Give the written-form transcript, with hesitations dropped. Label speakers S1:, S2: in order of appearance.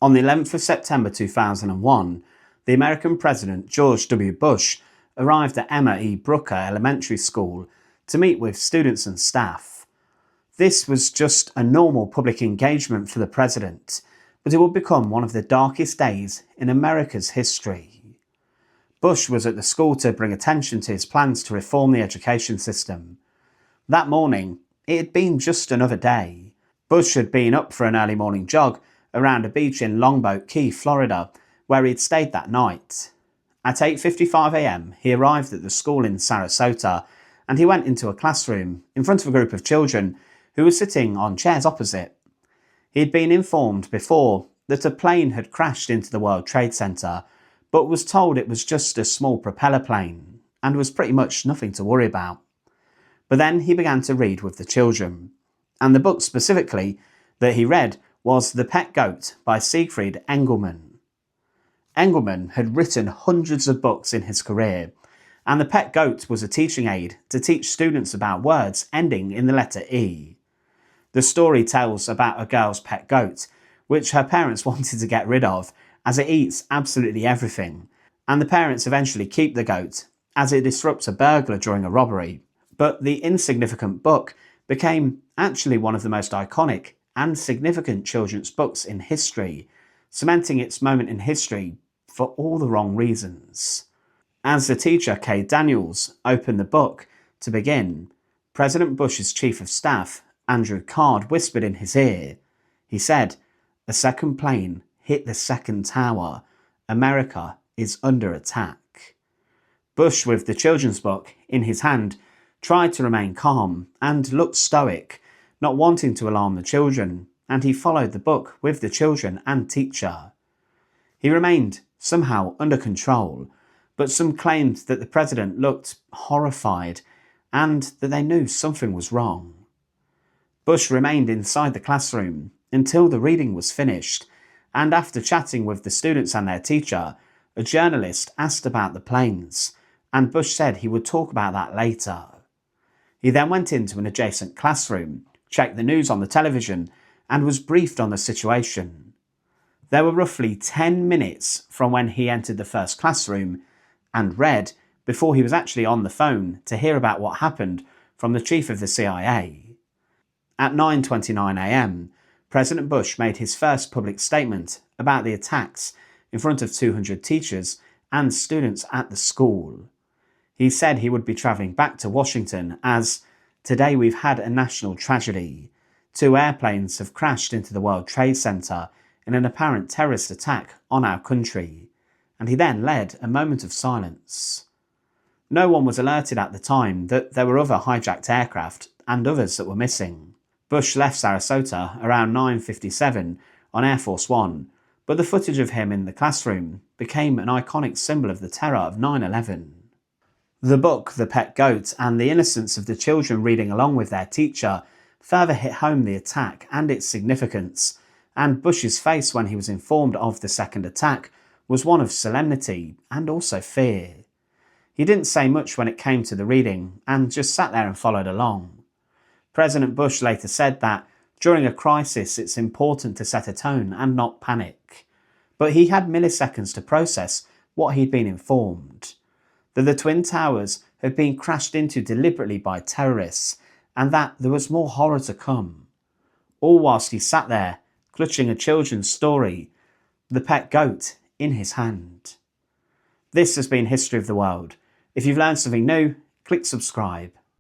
S1: On the 11th of September 2001, the American President George W. Bush arrived at Emma E. Brooker Elementary School to meet with students and staff. This was just a normal public engagement for the president, but it would become one of the darkest days in America's history. Bush was at the school to bring attention to his plans to reform the education system. That morning, it had been just another day. Bush had been up for an early morning jog around a beach in Longboat Key, Florida, where he'd stayed that night. At 8:55 a.m, he arrived at the school in Sarasota, and he went into a classroom in front of a group of children who were sitting on chairs opposite. He had been informed before that a plane had crashed into the World Trade Center, but was told it was just a small propeller plane and was pretty much nothing to worry about. But then he began to read with the children, and the book specifically that he read was The Pet Goat by Siegfried Engelmann. Engelmann had written hundreds of books in his career, and The Pet Goat was a teaching aid to teach students about words ending in the letter E. The story tells about a girl's pet goat, which her parents wanted to get rid of as it eats absolutely everything, and the parents eventually keep the goat as it disrupts a burglar during a robbery. But the insignificant book became actually one of the most iconic and significant children's books in history, cementing its moment in history for all the wrong reasons. As the teacher, Kay Daniels, opened the book to begin, President Bush's Chief of Staff, Andrew Card, whispered in his ear. He said, "A second plane hit the second tower. America is under attack." Bush, with the children's book in his hand, tried to remain calm and looked stoic, not wanting to alarm the children, and he followed the book with the children and teacher. He remained somehow under control, but some claimed that the president looked horrified and that they knew something was wrong. Bush remained inside the classroom until the reading was finished, and after chatting with the students and their teacher, a journalist asked about the planes, and Bush said he would talk about that later. He then went into an adjacent classroom, checked the news on the television, and was briefed on the situation. There were roughly 10 minutes from when he entered the first classroom and read before he was actually on the phone to hear about what happened from the chief of the CIA. At 9:29 a.m, President Bush made his first public statement about the attacks in front of 200 teachers and students at the school. He said he would be travelling back to Washington as, "Today we've had a national tragedy. 2 airplanes have crashed into the World Trade Center in an apparent terrorist attack on our country," and he then led a moment of silence. No one was alerted at the time that there were other hijacked aircraft and others that were missing. Bush left Sarasota around 9:57 on Air Force One, but the footage of him in the classroom became an iconic symbol of the terror of 9/11. The book, The Pet Goat, and the innocence of the children reading along with their teacher further hit home the attack and its significance, and Bush's face when he was informed of the second attack was one of solemnity and also fear. He didn't say much when it came to the reading and just sat there and followed along. President Bush later said that during a crisis it's important to set a tone and not panic, but he had milliseconds to process what he'd been informed. That the Twin Towers had been crashed into deliberately by terrorists, and that there was more horror to come. All whilst he sat there, clutching a children's story, The Pet Goat, in his hand. This has been History of the World. If you've learned something new, click subscribe.